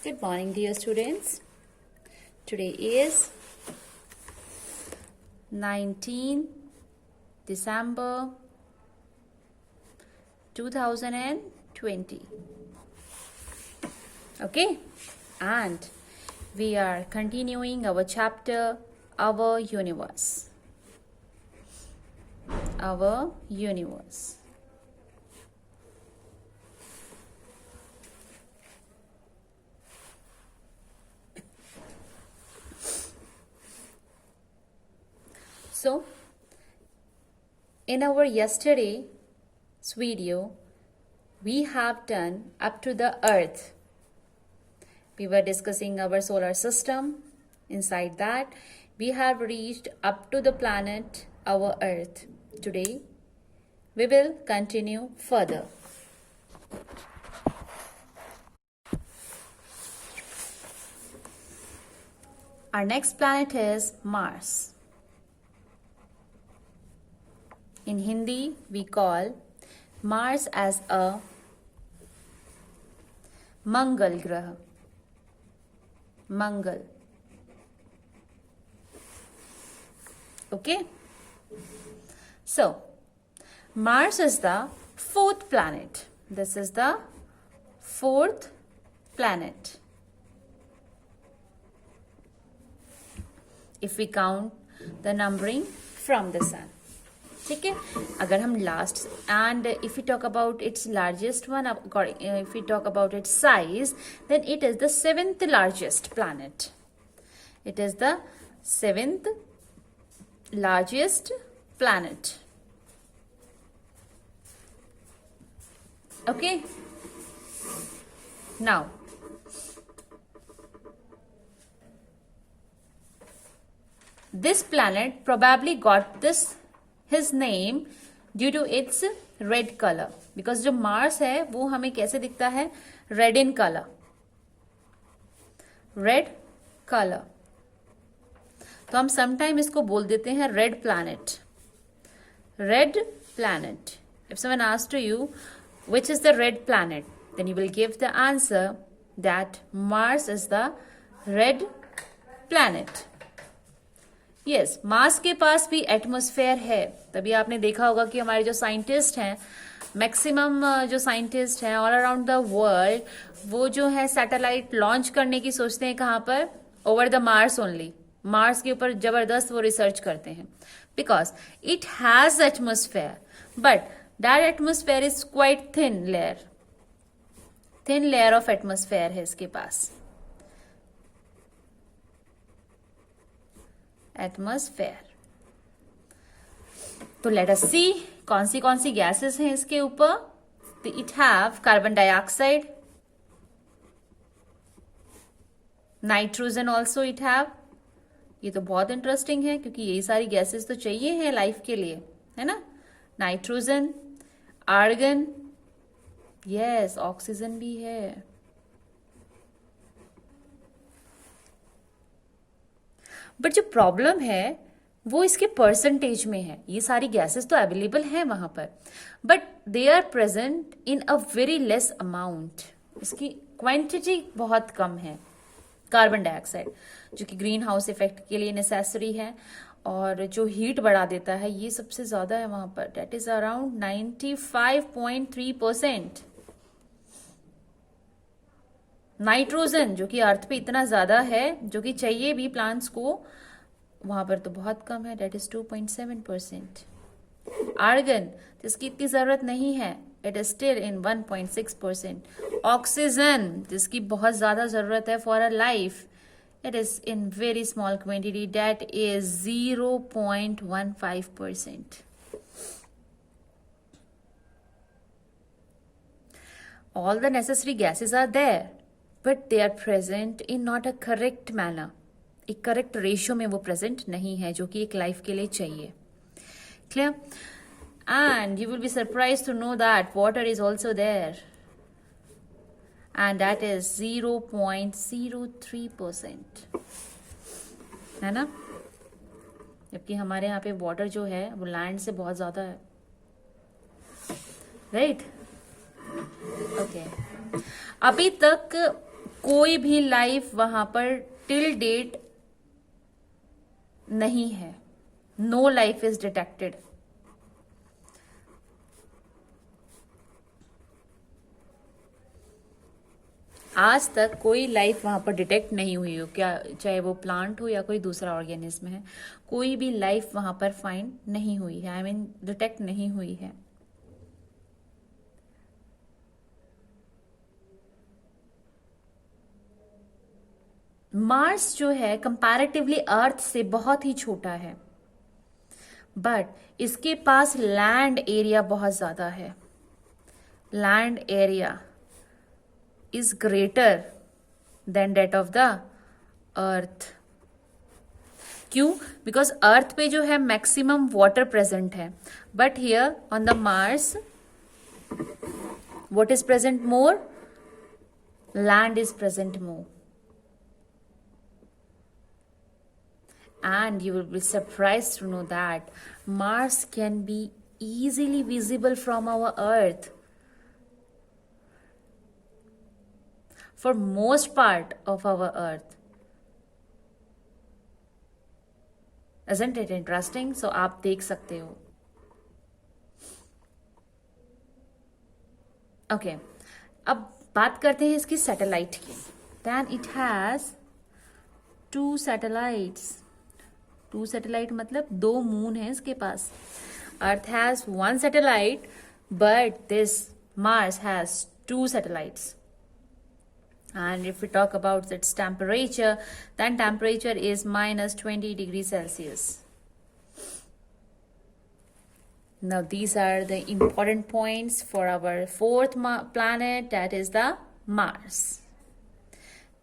Good morning, dear students. Today is 19 December 2020. Okay, and we are continuing our chapter, Our Universe. Our Universe. So, in our yesterday's video, we have done up to the Earth. We were discussing our solar system. Inside that, we have reached up to the planet, our Earth. Today, we will continue further. Our next planet is Mars. In Hindi, we call Mars as a Mangal Graha. Mangal. Okay? So, Mars is the fourth planet. This is the fourth planet. If we count the numbering from the sun. ठीक है, अगर हम last end if you talk about its largest one, if you talk about its size, then it is the seventh largest planet. It is the seventh largest planet. Okay, now this planet probably got his name due to its red color, because जो Mars है वो हमें कैसे दिखता है? Red in colour. Red colour. तो हम sometime इसको बोल देते हैं red planet. Red planet. If someone asks to you which is the red planet, then you will give the answer that Mars is the red planet. Yes, Mars के पास भी atmosphere है. तभी आपने देखा होगा कि हमारे जो साइंटिस्ट हैं, मैक्सिमम जो साइंटिस्ट हैं ऑल अराउंड द वर्ल्ड, वो जो है सैटेलाइट लॉन्च करने की सोचते हैं. कहाँ पर? Over the Mars only. Mars के ऊपर जबरदस्त वो रिसर्च करते हैं, because it has atmosphere, but that atmosphere is quite thin layer. Thin layer of atmosphere है इसके पास. एटमॉस्फेयर. तो लेट अस सी कौन सी गैसेस हैं इसके ऊपर. तो it have carbon dioxide, nitrogen also it have. ये तो बहुत इंटरेस्टिंग है क्योंकि यही सारी गैसेस तो चाहिए हैं लाइफ के लिए, है ना. नाइट्रोजन, आर्गन, यस, ऑक्सीजन भी है. बट जो प्रॉब्लम है वो इसके परसेंटेज में है. ये सारी गैसेस तो अवेलेबल हैं वहां पर, but they are present in a very less amount. इसकी क्वांटिटी बहुत कम है. कार्बन डाइऑक्साइड जो कि ग्रीन हाउस इफेक्ट के लिए नेसेसरी है और जो हीट बढ़ा देता है, ये सबसे ज्यादा है वहां पर. Date is around 95.3%. नाइट्रोजन जो कि अर्थ पे इतना ज्यादा है, जो कि चाहिए भी प्लांट्स को, वहां पर तो बहुत कम है. Date is 2.7%. आर्गन जिसकी इतनी जरूरत नहीं है, it is still in 1.6%. Oxygen जिसकी बहुत ज्यादा जरूरत है for a life, it is in very small quantity. That is 0.15%. All the necessary gases are there, but they are present in not a correct manner. एक correct ratio में वो present नहीं है जो कि एक लाइफ के लिए चाहिए. Clear? And you will be surprise to know that water is also there, and that is 0.03%. है ना. जबकि हमारे यहाँ पे वाटर जो है वो लैंड से बहुत ज्यादा है. राइट? ओके. अभी तक कोई भी लाइफ वहां पर टिल डेट नहीं है. No life is detected. आज तक कोई लाइफ वहां पर डिटेक्ट नहीं हुई हो, क्या चाहे वो प्लांट हो या कोई दूसरा ऑर्गेनिज्म है, कोई भी लाइफ वहां पर फाइंड नहीं हुई है. आई मीन डिटेक्ट नहीं हुई है. मार्स जो है कंपैरेटिवली अर्थ से बहुत ही छोटा है, बट इसके पास लैंड एरिया बहुत ज्यादा है. Land area is greater than that of the earth. क्यों? बिकॉज अर्थ पे जो है मैक्सिमम वाटर प्रेजेंट है, but here on the Mars what is present more? Land is present more. And you will be surprised to know that Mars can be easily visible from our Earth. For most part of our Earth. Isn't it interesting? So आप देख सकते हो. Okay. अब बात करते हैं इसकी satellite की. Then it has 2 satellites. 2 satellite मतलब 2 मून है इसके पास. Earth has 1 satellite, but this Mars has 2 satellites. And if we talk about its temperature, then temperature is minus 20 degrees Celsius. Now these are the important points for our 4th planet, that is the Mars.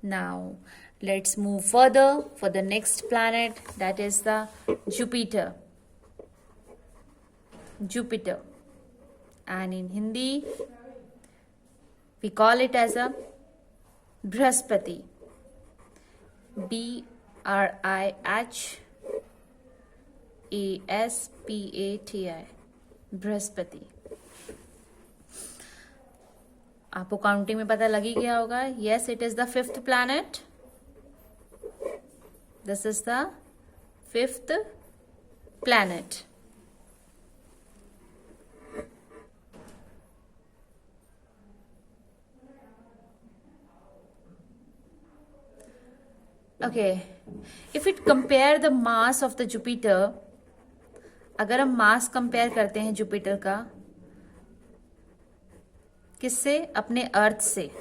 Now let's move further for the next planet, that is the Jupiter. Jupiter. And in Hindi, we call it as a Brihaspati. Brihaspati. Brihaspati. आपको counting में पता लग ही गया होगा. Yes, it is the 5th planet. This is the 5th planet. Okay, if it compare the mass of the Jupiter, अगर हम मास compare करते हैं जुपिटर का किससे? अपने अर्थ से.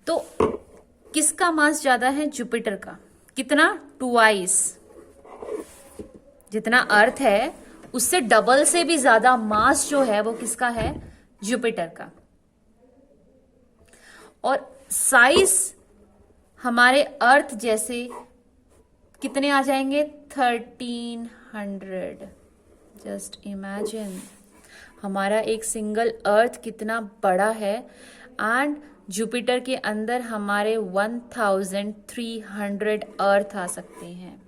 तो किसका मास ज्यादा है? जुपिटर का. कितना? 2x. जितना अर्थ है उससे डबल से भी ज्यादा मास जो है वो किसका है? जुपिटर का. और साइज हमारे अर्थ जैसे कितने आ जाएंगे? 1300. जस्ट इमेजिन हमारा एक सिंगल अर्थ कितना बड़ा है, एंड जुपिटर के अंदर हमारे 1300 अर्थ आ सकते हैं.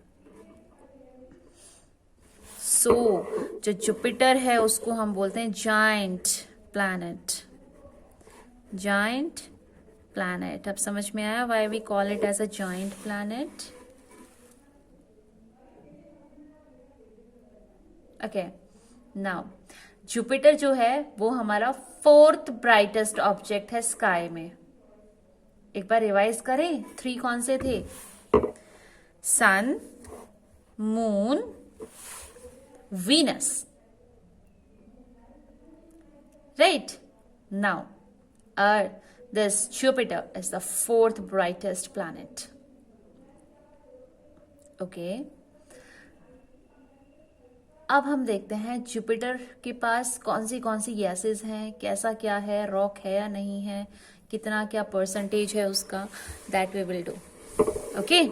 सो जो जुपिटर है उसको हम बोलते हैं जायंट प्लैनेट. Giant planet. अब समझ में आया why we call it as a giant planet? Okay. Now, Jupiter जो है वो हमारा 4th brightest object है स्काई में. एक बार रिवाइज करें. 3 कौन से थे? Sun, moon, Venus. Right. Now Earth, this Jupiter is the 4th brightest planet. Okay. अब हम देखते हैं जुपिटर के पास कौन सी गैसेस हैं, कैसा क्या है, रॉक है या नहीं है, कितना क्या परसेंटेज है उसका. That we will do. Okay,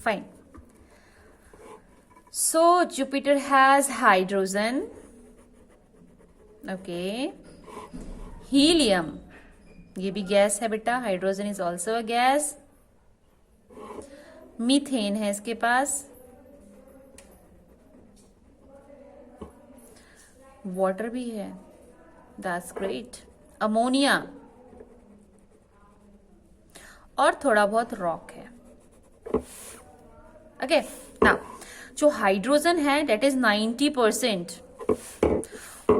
fine. So Jupiter has hydrogen. Okay. Helium, ये भी गैस है बेटा. Hydrogen is also a gas. Methane है इसके पास. वाटर भी है, दैट्स ग्रेट, अमोनिया, और थोड़ा बहुत रॉक है। ओके, नाउ जो हाइड्रोजन है डेट इज 90%,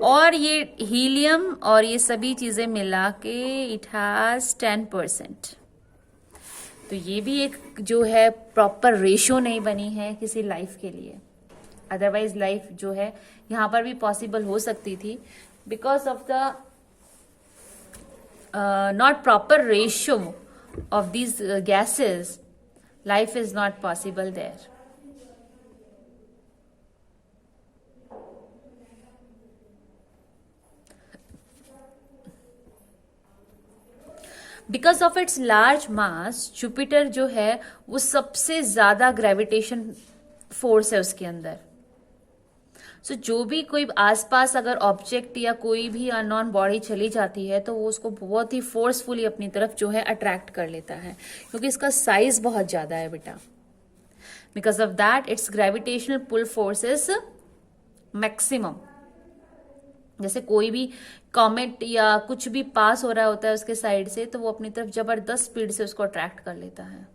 और ये हीलियम और ये सभी चीजें मिला के इट हैज 10%। तो ये भी एक जो है प्रॉपर रेशियो नहीं बनी है किसी लाइफ के लिए, अदरवाइज लाइफ जो है यहाँ पर भी पॉसिबल हो सकती थी, because of the not proper ratio of these gases, life is not possible there. Because of its large mass, Jupiter जो है वो सबसे ज्यादा ग्रेविटेशन फोर्स है उसके अंदर। सो जो भी कोई आसपास अगर ऑब्जेक्ट या कोई भी अननोन बॉडी चली जाती है तो वो उसको बहुत ही फोर्सफुली अपनी तरफ जो है अट्रैक्ट कर लेता है, क्योंकि इसका साइज बहुत ज्यादा है बेटा। Because of that it's gravitational pull force is maximum. जैसे कोई भी कॉमेट या कुछ भी पास हो रहा होता है उसके साइड से, तो वो अपनी तरफ जबरदस्त स्पीड से उसको अट्रैक्ट कर लेता है।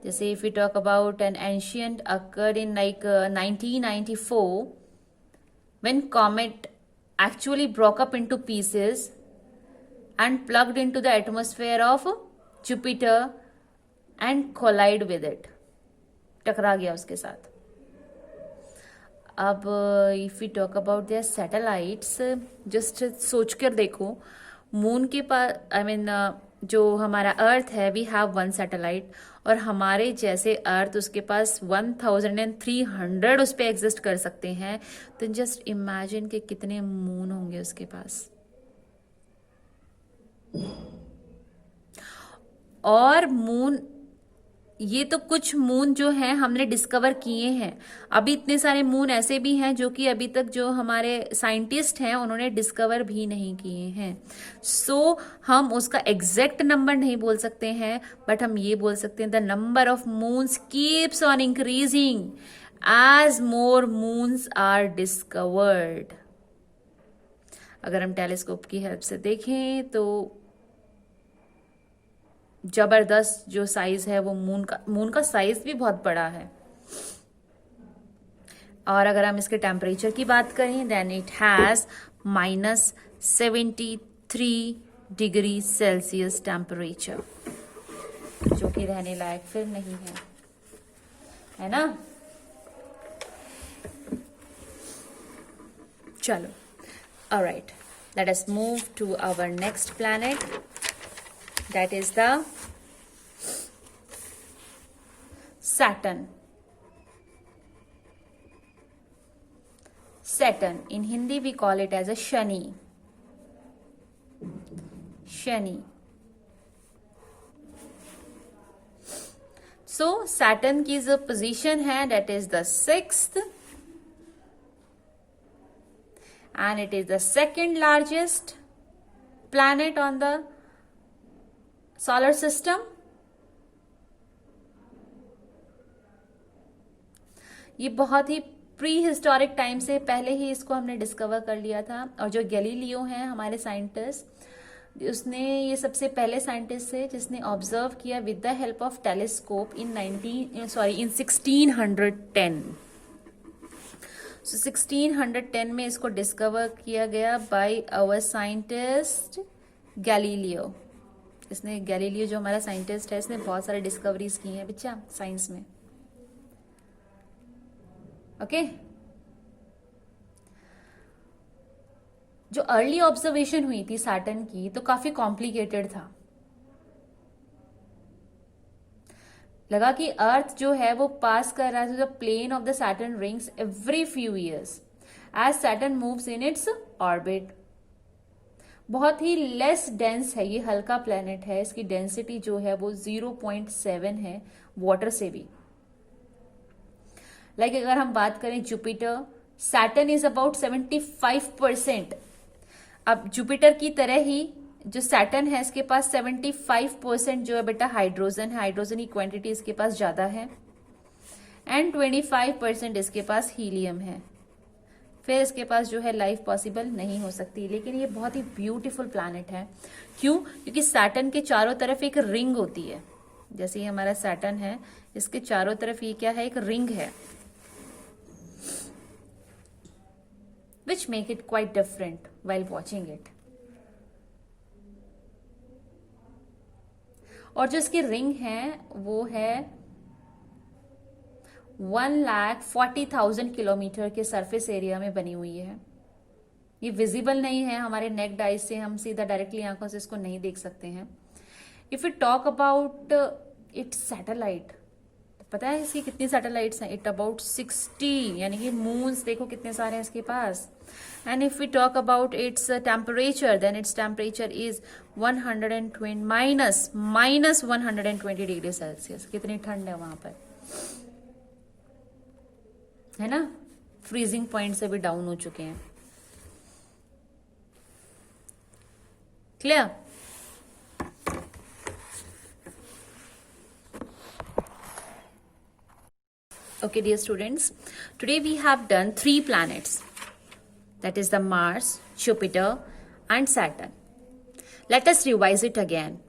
जैसे if we talk about an ancient occurred in like 1994, when comet actually broke up into pieces and plugged into the atmosphere of Jupiter and collide with it, टकरा गया उसके साथ। अब if we talk about their satellites, just सोच कर देखो, moon के पास जो हमारा अर्थ है वी हैव 1 सैटेलाइट, और हमारे जैसे अर्थ उसके पास 1300 उस पर एग्जिस्ट कर सकते हैं। तो जस्ट इमेजिन के कितने मून होंगे उसके पास। और मून, ये तो कुछ मून जो है हमने डिस्कवर किए हैं, अभी इतने सारे मून ऐसे भी हैं जो कि अभी तक जो हमारे साइंटिस्ट हैं उन्होंने डिस्कवर भी नहीं किए हैं। सो हम उसका एग्जैक्ट नंबर नहीं बोल सकते हैं, बट हम ये बोल सकते हैं the number of moons keeps on increasing as more moons are discovered. अगर हम टेलीस्कोप की हेल्प से देखें तो जबरदस्त जो साइज है वो मून का साइज भी बहुत बड़ा है। और अगर हम इसके टेम्परेचर की बात करें then it has -73 degree Celsius temperature, जो कि रहने लायक फिर नहीं है ना। चलो, alright, let us move to our next planet, that is the Saturn. Saturn, in Hindi we call it as a Shani. Shani. So Saturn की जो position है that is the 6th, and it is the second largest planet on the solar system. ये बहुत ही pre historic time से पहले ही इसको हमने discover कर लिया था, और जो गैलीलियो हैं हमारे साइंटिस्ट, उसने ये सबसे पहले साइंटिस्ट थे जिसने ऑब्जर्व किया with the help of telescope in 1610। So 1610 में इसको डिस्कवर किया गया बाय आवर साइंटिस्ट गैलीलियो। इसने गैलीलियो जो हमारा साइंटिस्ट है, इसने बहुत सारे डिस्कवरीज की हैं बच्चा साइंस में। ओके, जो अर्ली ऑब्जर्वेशन हुई थी सैटर्न की तो काफी कॉम्प्लिकेटेड था। लगा कि अर्थ जो है वो पास कर रहा है the plane of the Saturn rings every few years as Saturn moves in its orbit. बहुत ही लेस डेंस है, ये हल्का प्लेनेट है, इसकी डेंसिटी जो है वो 0.7 है वाटर से भी। लाइक अगर हम बात करें जुपिटर, सैटर्न इज अबाउट 75%। अब जुपिटर की तरह ही जो सैटर्न है इसके पास 75% जो है बेटा हाइड्रोजन है, हाइड्रोजन की क्वांटिटी इसके पास ज्यादा है। एंड 25% इसके पास हीलियम है। फिर इसके पास जो है लाइफ पॉसिबल नहीं हो सकती। लेकिन ये बहुत ही ब्यूटीफुल प्लैनेट है। क्यों? क्योंकि सैटर्न के चारों तरफ एक रिंग होती है। जैसे ये हमारा सैटर्न है, इसके चारों तरफ ये क्या है, एक रिंग है, which make it quite different while watching it. और जो इसकी रिंग है वो है 1,40,000 किलोमीटर के सरफेस एरिया में बनी हुई है। ये विजिबल नहीं है हमारे नेक्ड आइज से, हम सीधा डायरेक्टली आंखों से इसको नहीं देख सकते हैं। If you talk about it's satellite, पता है इसकी कितनी सैटेलाइट्स हैं? इट अबाउट 60, यानी कि मून्स देखो कितने सारे हैं इसके पास। And if we talk about its temperature, then its temperature is 120 minus 120 degree Celsius. कितनी ठंड है वहां पर, है ना? फ्रीजिंग पॉइंट से भी डाउन हो चुके हैं। Clear? Okay, dear students, today we have done 3 planets, that is the Mars, Jupiter and Saturn. Let us revise it again.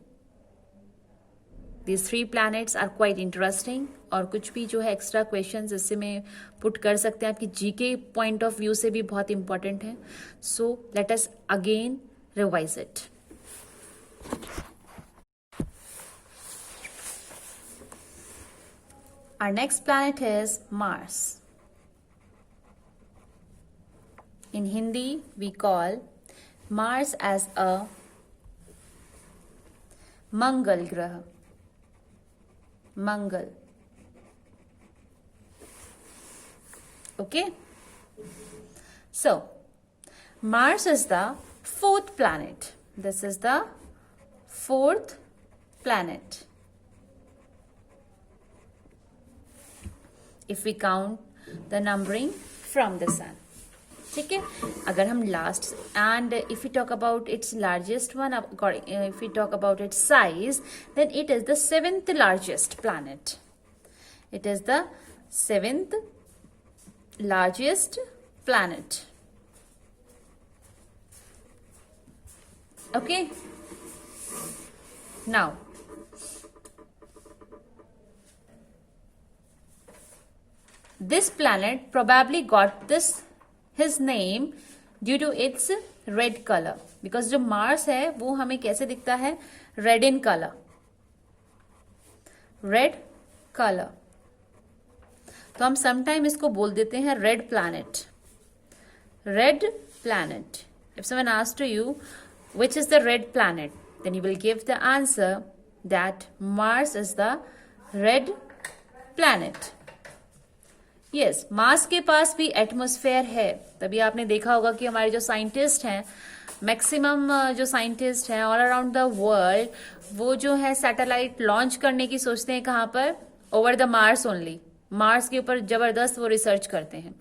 These 3 planets are quite interesting, और कुछ भी जो है एक्स्ट्रा क्वेश्चंस इससे में पुट कर सकते हैं, आपकी जीके पॉइंट ऑफ व्यू से भी बहुत इंपॉर्टेंट है। So let us again revise it. Our next planet is Mars. In Hindi, we call Mars as a Mangal Graha. Mangal. Okay? So, Mars is the 4th planet. This is the 4th planet. If we count the numbering from the sun. ठीक है? अगर हम last, and if we talk about its largest one, if we talk about its size, then it is the 7th largest planet. It is the 7th largest planet. Okay? Now, this planet probably got his name due to its red color, because जो Mars है वो हमें कैसे दिखता है? Red in colour, red colour. तो हम sometime इसको बोल देते हैं red planet, red planet. If someone asks to you which is the red planet, then you will give the answer that Mars is the red planet. Yes, Mars के पास भी atmosphere है। तभी आपने देखा होगा कि हमारे जो साइंटिस्ट हैं, मैक्सिमम जो साइंटिस्ट हैं ऑल अराउंड द वर्ल्ड, वो जो है सैटेलाइट लॉन्च करने की सोचते हैं कहाँ पर? Over the Mars only. Mars के ऊपर जबरदस्त वो रिसर्च करते हैं,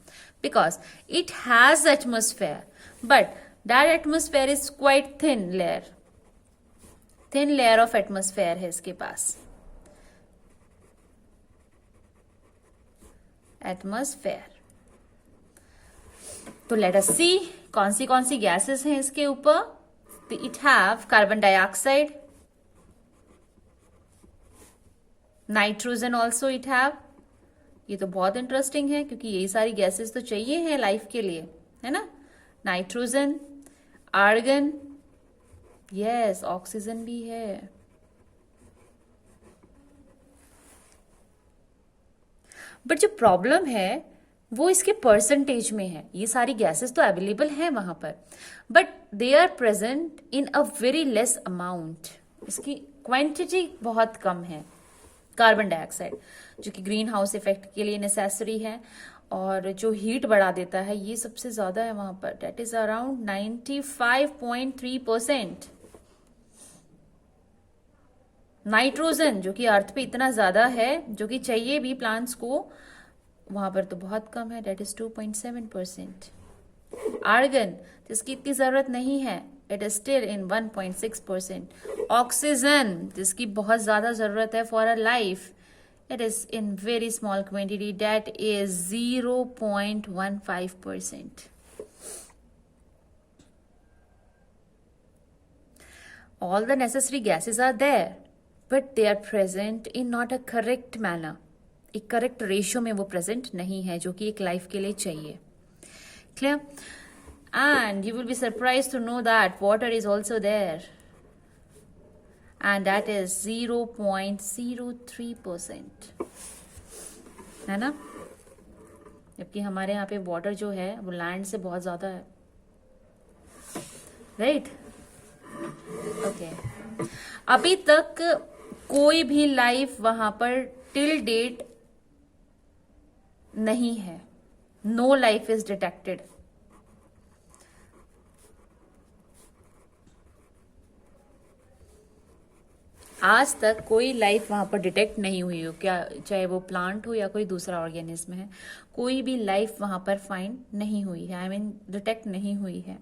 because it has atmosphere, but that atmosphere is quite thin layer, thin layer of atmosphere है इसके पास, एटमॉस्फेयर। तो लेट अस सी कौन सी गैसेस हैं इसके ऊपर। It have carbon dioxide, nitrogen also it have. ये तो बहुत इंटरेस्टिंग है क्योंकि यही सारी गैसेस तो चाहिए हैं लाइफ के लिए, है ना? नाइट्रोजन, आर्गन, यस, ऑक्सीजन भी है। बट जो प्रॉब्लम है वो इसके परसेंटेज में है। ये सारी गैसेस तो अवेलेबल हैं वहां पर, but they are present in a very less amount. इसकी क्वांटिटी बहुत कम है। कार्बन डाइऑक्साइड जो कि ग्रीन हाउस इफेक्ट के लिए नेसेसरी है और जो हीट बढ़ा देता है, ये सबसे ज्यादा है वहां पर, डेट इज अराउंड 95.3%। नाइट्रोजन जो कि अर्थ पे इतना ज्यादा है, जो कि चाहिए भी प्लांट्स को, वहां पर तो बहुत कम है, डेट इज 2.7%। आर्गन जिसकी इतनी जरूरत नहीं है, it is still in 1.6%। Oxygen जिसकी बहुत ज्यादा जरूरत है for a life, It is in very small quantity, that is 0.15%. All the necessary gases are there, but they are present in not a correct manner. एक correct ratio में वो present नहीं है जो कि एक लाइफ के लिए चाहिए. Clear? And you will be surprise to know that water is also there, and that is 0.03%, है ना? जबकि हमारे यहाँ पे वाटर जो है वो लैंड से बहुत ज्यादा है, राइट? ओके. अभी तक कोई भी लाइफ वहां पर टिल डेट नहीं है. No life is detected. आज तक कोई लाइफ वहां पर डिटेक्ट नहीं हुई हो, क्या चाहे वो प्लांट हो या कोई दूसरा ऑर्गेनिज्म है, कोई भी लाइफ वहां पर फाइंड नहीं हुई है. आई मीन डिटेक्ट नहीं हुई है.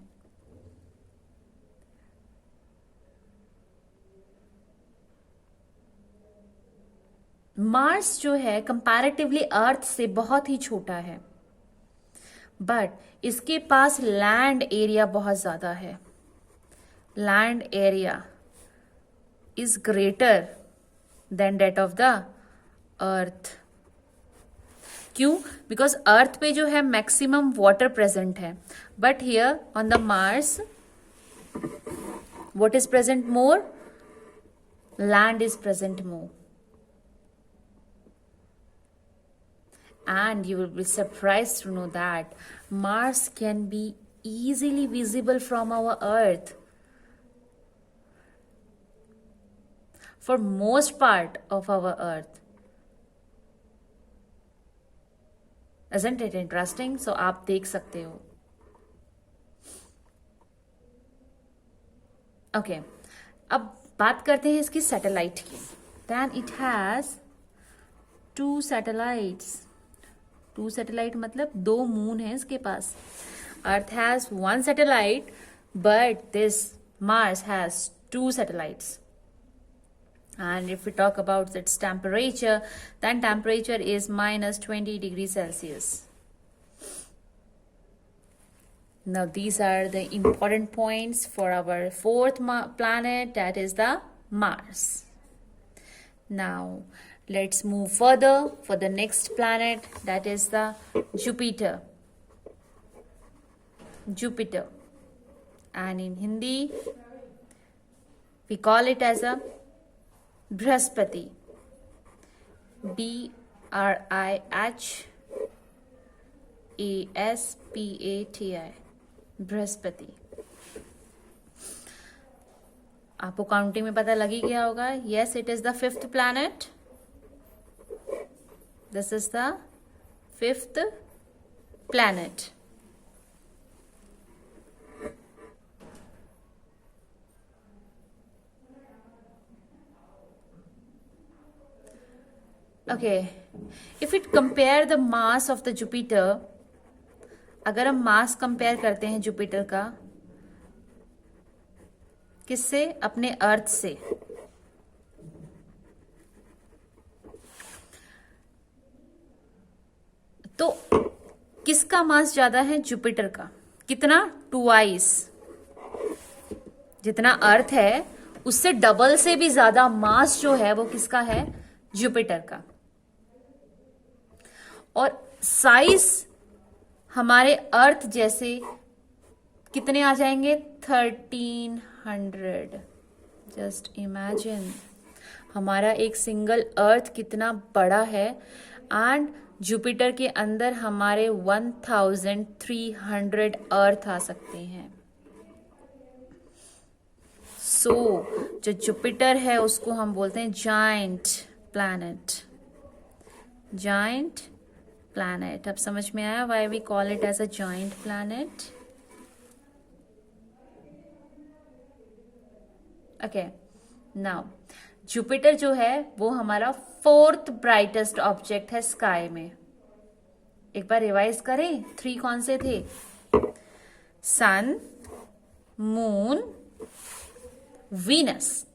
मार्स जो है कंपैरेटिवली अर्थ से बहुत ही छोटा है, बट इसके पास लैंड एरिया बहुत ज्यादा है. Land area is greater than that of the earth. क्यों? बिकॉज अर्थ पे जो है मैक्सिमम वाटर प्रेजेंट है, but here on the Mars what is present more? Land is present more. And you will be surprised to know that Mars can be easily visible from our Earth. For most part of our Earth. Isn't it interesting? So आप देख सकते हो. Okay. अब बात करते हैं इसकी satellite की. Then it has 2 satellites. 2 satellite मतलब 2 मून है इसके पास. Earth has 1 satellite, but this Mars has 2 satellites. And if we talk about its temperature, then temperature is -20 degrees Celsius. Now these are the important points for our 4th planet, that is the Mars. Now let's move further for the next planet, that is the Jupiter. Jupiter, and in Hindi we call it as a Brihaspati. Brihaspati. Brihaspati. आपको counting में पता लगी गया होगा. Yes, it is the 5th planet. This is the 5th planet. Okay, if it compare the mass of the Jupiter, अगर हम मास compare करते हैं जुपिटर का किससे? अपने अर्थ से. तो किसका मास ज्यादा है? जुपिटर का. कितना? 2x. जितना अर्थ है उससे डबल से भी ज्यादा मास जो है वो किसका है? जुपिटर का. और साइज हमारे अर्थ जैसे कितने आ जाएंगे? 1300. जस्ट इमेजिन हमारा एक सिंगल अर्थ कितना बड़ा है, एंड जुपिटर के अंदर हमारे 1300 अर्थ आ सकते हैं. सो जो जुपिटर है उसको हम बोलते हैं जायंट प्लैनेट. Giant planet. अब समझ में आया why we call it as a giant planet? Okay. Now Jupiter जो है वो हमारा 4th ब्राइटेस्ट ऑब्जेक्ट है स्काई में. एक बार रिवाइज करें. 3 कौन से थे? Sun, moon, Venus.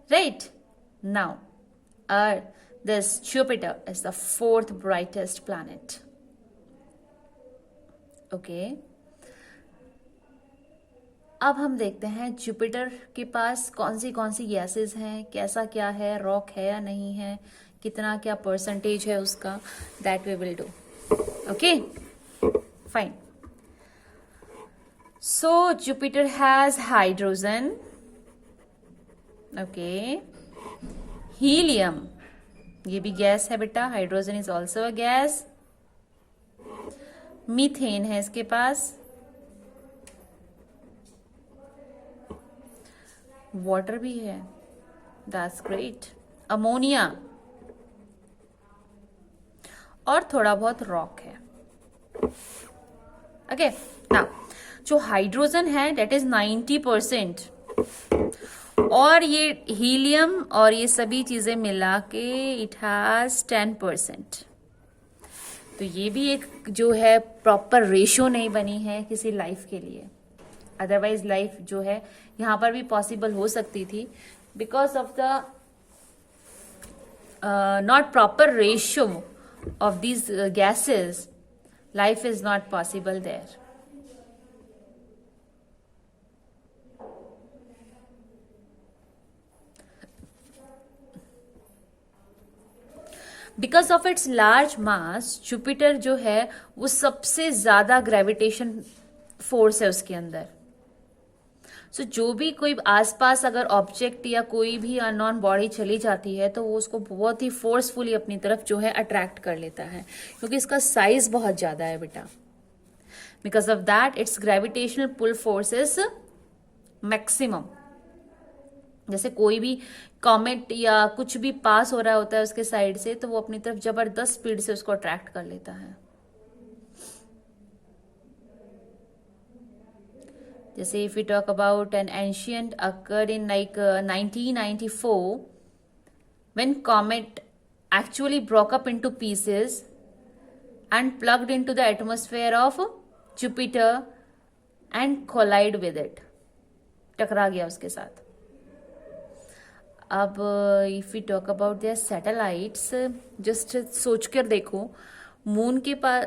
Right. Now this Jupiter is the fourth brightest planet. Okay. अब हम देखते हैं जुपिटर के पास कौन सी गैसेस हैं, कैसा क्या है, रॉक है या नहीं है, कितना क्या परसेंटेज है उसका, that we will do. Okay, fine. So Jupiter has hydrogen, okay, helium, ये भी गैस है बेटा, hydrogen is also a gas. Methane है इसके पास, वाटर भी है, दैट्स ग्रेट, अमोनिया और थोड़ा बहुत रॉक है. ओके, नाउ जो हाइड्रोजन है दैट इज 90%, और ये हीलियम और ये सभी चीजें मिला के इट हैज 10%. तो ये भी एक जो है प्रॉपर रेशियो नहीं बनी है किसी लाइफ के लिए. अदरवाइज लाइफ जो है यहाँ पर भी पॉसिबल हो सकती थी, because of the not proper ratio of these gases, life is not possible there. Because of its large mass, Jupiter जो है वो सबसे ज्यादा ग्रेविटेशन फोर्स है उसके अंदर. सो जो भी कोई आसपास अगर ऑब्जेक्ट या कोई भी अननोन बॉडी चली जाती है तो वो उसको बहुत ही फोर्सफुली अपनी तरफ जो है अट्रैक्ट कर लेता है, क्योंकि इसका साइज बहुत ज्यादा है बेटा. Because of that it's gravitational pull force is maximum. जैसे कोई भी कॉमेट या कुछ भी पास हो रहा होता है उसके साइड से, तो वो अपनी तरफ जबरदस्त स्पीड से उसको अट्रैक्ट कर लेता है. जैसे if we talk about an ancient occurred in like 1994, when comet actually broke up into pieces and plugged into the atmosphere of Jupiter and collide with it, टकरा गया उसके साथ. अब if we talk about their satellites, just सोच कर देखो, moon के पास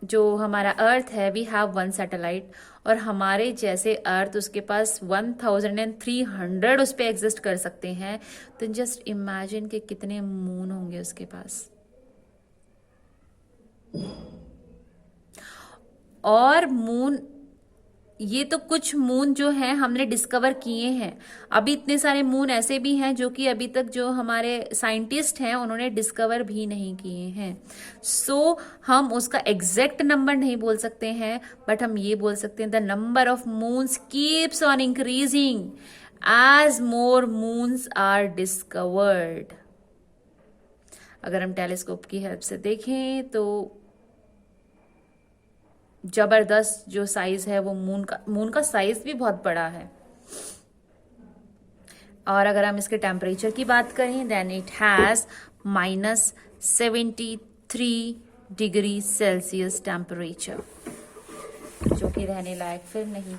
जो हमारा अर्थ है, वी हैव वन सैटेलाइट, और हमारे जैसे अर्थ उसके पास 1300 उस पर एग्जिस्ट कर सकते हैं. तो जस्ट इमेजिन कि कितने मून होंगे उसके पास. और मून, ये तो कुछ मून जो है हमने डिस्कवर किए हैं, अभी इतने सारे मून ऐसे भी हैं जो कि अभी तक जो हमारे साइंटिस्ट हैं उन्होंने डिस्कवर भी नहीं किए हैं. सो हम उसका एग्जैक्ट नंबर नहीं बोल सकते हैं, बट हम ये बोल सकते हैं the number of moons keeps on increasing as more moons are discovered. अगर हम टेलीस्कोप की हेल्प से देखें तो जबरदस्त जो साइज है वो मून का साइज भी बहुत बड़ा है. और अगर हम इसके टेम्परेचर की बात करें, then it has -73 degree Celsius temperature, जो कि रहने लायक फिर नहीं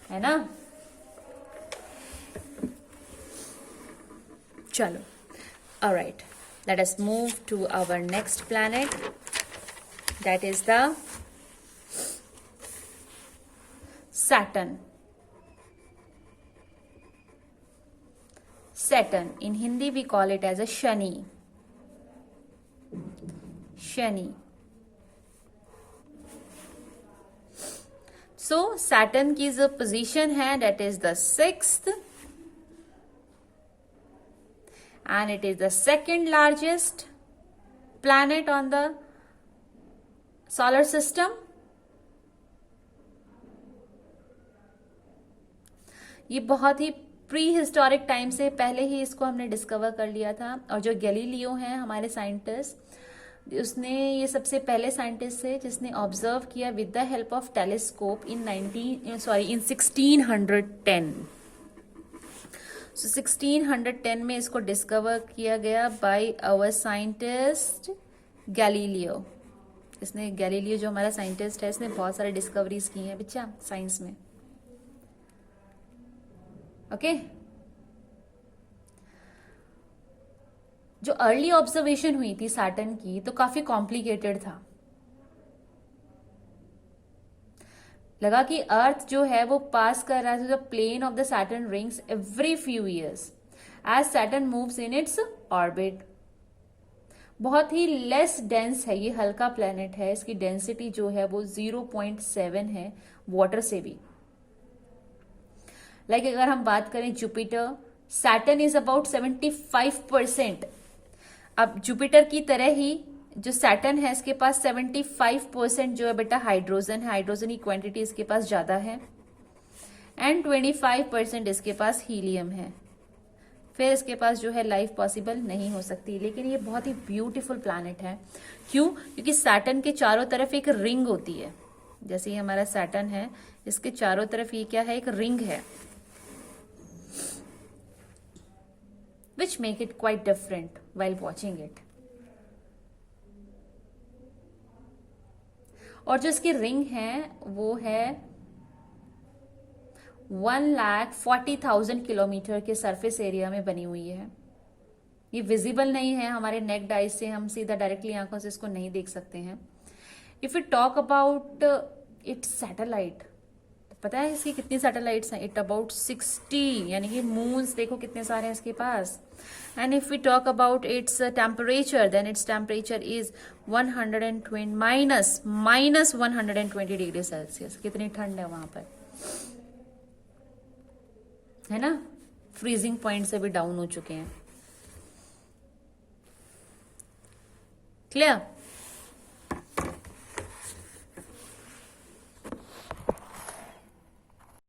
है ना. चलो, alright, let us move to our next planet, that is the Saturn. Saturn, in Hindi we call it as a Shani. Shani. So Saturn की जो position है that is the 6th, and it is the second largest planet on the solar system. ये बहुत ही pre historic time से पहले ही इसको हमने discover कर लिया था. और जो गैलीलियो हैं हमारे साइंटिस्ट, उसने ये सबसे पहले साइंटिस्ट थे जिसने ऑब्जर्व किया with the help of telescope in 1610. So 1610 में इसको डिस्कवर किया गया बाय आवर साइंटिस्ट गैलीलियो. इसने, गैलीलियो जो हमारा साइंटिस्ट है, इसने बहुत सारे डिस्कवरीज की हैं बच्चा साइंस में. ओके, जो अर्ली ऑब्जर्वेशन हुई थी सैटर्न की तो काफी कॉम्प्लिकेटेड था। लगा कि अर्थ जो है वो पास कर रहा है the plane of the Saturn rings every few years as Saturn moves in its orbit. बहुत ही लेस डेंस है, ये हल्का प्लेनेट है, इसकी डेंसिटी जो है वो 0.7 है वाटर से भी। लाइक अगर हम बात करें जुपिटर, सैटर्न इज अबाउट 75%। अब जुपिटर की तरह ही जो सैटर्न है इसके पास 75% जो है बेटा हाइड्रोजन है, हाइड्रोजन की क्वांटिटी इसके पास ज्यादा है, एंड 25% इसके पास हीलियम है। फिर इसके पास जो है लाइफ पॉसिबल नहीं हो सकती। लेकिन ये बहुत ही ब्यूटीफुल प्लैनेट है। क्यों? क्योंकि सैटर्न के चारों तरफ एक रिंग होती है। जैसे ये हमारा सैटर्न है, इसके चारों तरफ ये क्या है, एक रिंग है, which make it quite different while watching it. और जो इसकी रिंग है वो है 1,40,000 किलोमीटर के सरफेस एरिया में बनी हुई है। ये विजिबल नहीं है हमारे नेक्ड आइज से, हम सीधा डायरेक्टली आंखों से इसको नहीं देख सकते हैं। If you talk about it's satellite, पता है इसकी कितनी सैटेलाइट्स हैं? इट अबाउट 60, यानी कि मून्स देखो कितने सारे हैं इसके पास। And if we talk about its temperature, then its temperature is 120 minus 120 degree Celsius. कितनी ठंड है वहां पर, है ना? फ्रीजिंग पॉइंट से भी डाउन हो चुके हैं। क्लियर?